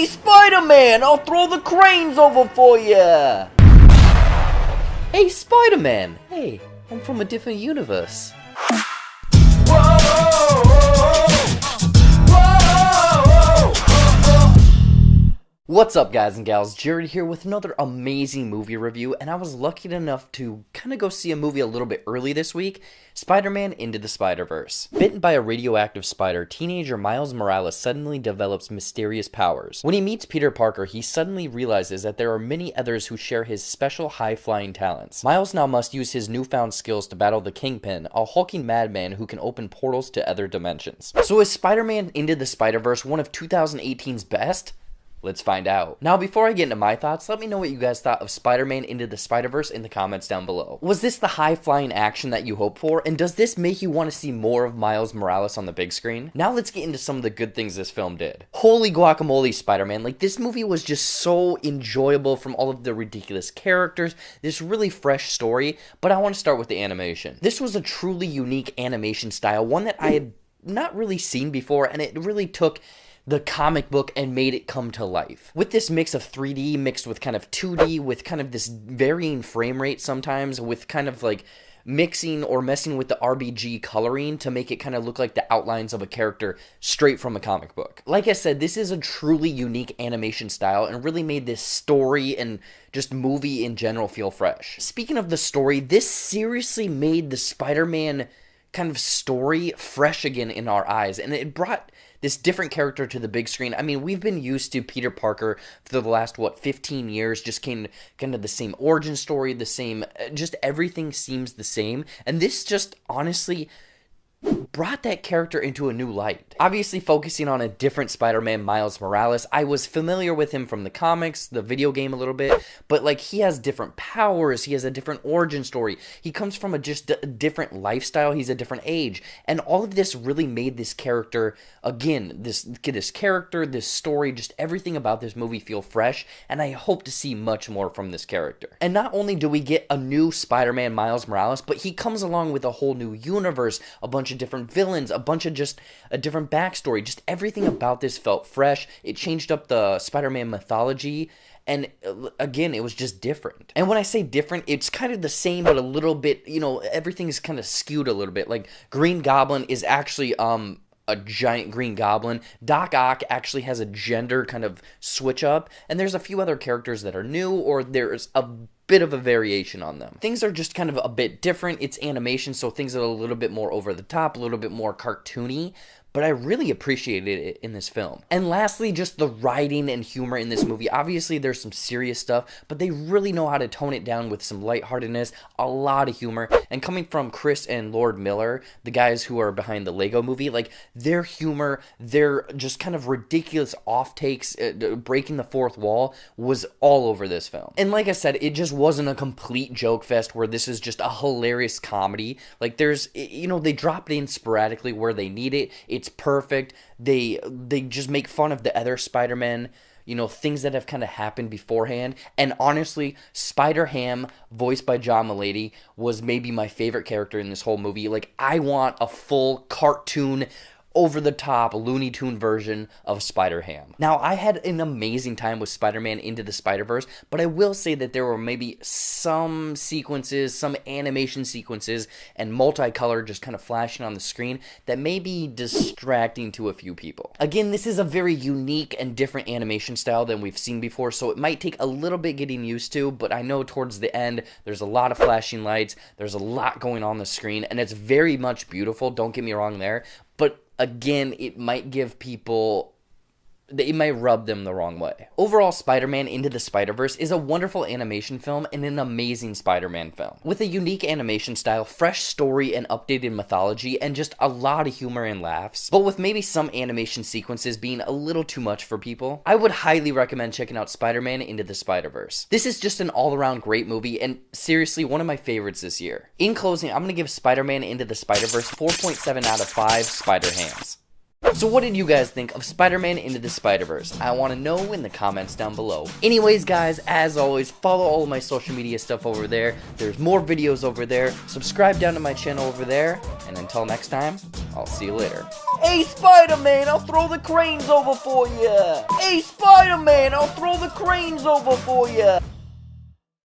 Hey, Spider-Man, I'll throw the cranes over for ya! Hey, Spider-Man! Hey, I'm from a different universe. What's up, guys and gals? Jared here with another amazing movie review, and I was lucky enough to kind of go see a movie a little bit early this week, Spider-Man Into the Spider-Verse. Bitten by a radioactive spider, teenager Miles Morales suddenly develops mysterious powers. When he meets Peter Parker, he suddenly realizes that there are many others who share his special high-flying talents. Miles now must use his newfound skills to battle the Kingpin, a hulking madman who can open portals to other dimensions. So is Spider-Man Into the Spider-Verse one of 2018's best? Let's find out. Now, before I get into my thoughts, let me know what you guys thought of Spider-Man Into the Spider-Verse in the comments down below. Was this the high-flying action that you hoped for? And does this make you want to see more of Miles Morales on the big screen? Now let's get into some of the good things this film did. Holy guacamole, Spider-Man. Like, this movie was just so enjoyable from all of the ridiculous characters, this really fresh story, but I want to start with the animation. This was a truly unique animation style, one that I had not really seen before, and it really took the comic book and made it come to life. With this mix of 3D mixed with kind of 2D, with kind of this varying frame rate sometimes, with kind of like mixing or messing with the RBG coloring to make it kind of look like the outlines of a character straight from a comic book. Like I said, this is a truly unique animation style and really made this story and just movie in general feel fresh. Speaking of the story, this seriously made the Spider-Man kind of story fresh again in our eyes, and it brought this different character to the big screen. I mean, we've been used to Peter Parker for the last, 15 years, just kind of the same origin story, the same, just everything seems the same, and this just honestly brought that character into a new light. Obviously focusing on a different Spider-Man, Miles Morales. I was familiar with him from the comics, the video game a little bit, but like he has different powers, he has a different origin story, he comes from a different lifestyle, he's a different age, and all of this really made this character, again, this character, this story, just everything about this movie feel fresh, and I hope to see much more from this character. And not only do we get a new Spider-Man, Miles Morales, but he comes along with a whole new universe, a bunch of different villains, a bunch of just a different backstory, just everything about this felt fresh. It changed up the Spider-Man mythology, and again, it was just different. And when I say different, it's kind of the same, but a little bit, you know, everything's kind of skewed a little bit. Like, Green Goblin is actually, a giant green goblin. Doc Ock actually has a gender kind of switch up, and there's a few other characters that are new, or there's a bit of a variation on them. Things are just kind of a bit different. It's animation, so things are a little bit more over the top, a little bit more cartoony, but I really appreciated it in this film. And lastly, just the writing and humor in this movie. Obviously, there's some serious stuff, but they really know how to tone it down with some lightheartedness, a lot of humor. And coming from Chris and Lord Miller, the guys who are behind the Lego movie, like, their humor, their just kind of ridiculous off-takes, breaking the fourth wall, was all over this film. And like I said, it just wasn't a complete joke fest where this is just a hilarious comedy. Like, there's, you know, they drop it in sporadically where they need it. It's perfect. They just make fun of the other Spider-Man, you know, things that have kind of happened beforehand. And honestly, Spider-Ham, voiced by John Mulaney, was maybe my favorite character in this whole movie. Like, I want a full cartoon, over-the-top Looney Tune version of Spider-Ham. Now, I had an amazing time with Spider-Man Into the Spider-Verse, but I will say that there were maybe some sequences, some animation sequences, and multicolor just kind of flashing on the screen that may be distracting to a few people. Again, this is a very unique and different animation style than we've seen before, so it might take a little bit getting used to, but I know towards the end, there's a lot of flashing lights, there's a lot going on the screen, and it's very much beautiful, don't get me wrong there, but again, it might give people, it might rub them the wrong way. Overall, Spider-Man Into the Spider-Verse is a wonderful animation film and an amazing Spider-Man film. With a unique animation style, fresh story and updated mythology, and just a lot of humor and laughs, but with maybe some animation sequences being a little too much for people, I would highly recommend checking out Spider-Man Into the Spider-Verse. This is just an all-around great movie, and seriously, one of my favorites this year. In closing, I'm going to give Spider-Man Into the Spider-Verse 4.7 out of 5 Spider-Hams. So what did you guys think of Spider-Man Into the Spider-Verse? I want to know in the comments down below. Anyways, guys, as always, follow all of my social media stuff over there. There's more videos over there. Subscribe down to my channel over there. And until next time, I'll see you later. Hey, Spider-Man, I'll throw the cranes over for you. Hey, Spider-Man! Spider-Man, I'll throw the cranes over for you.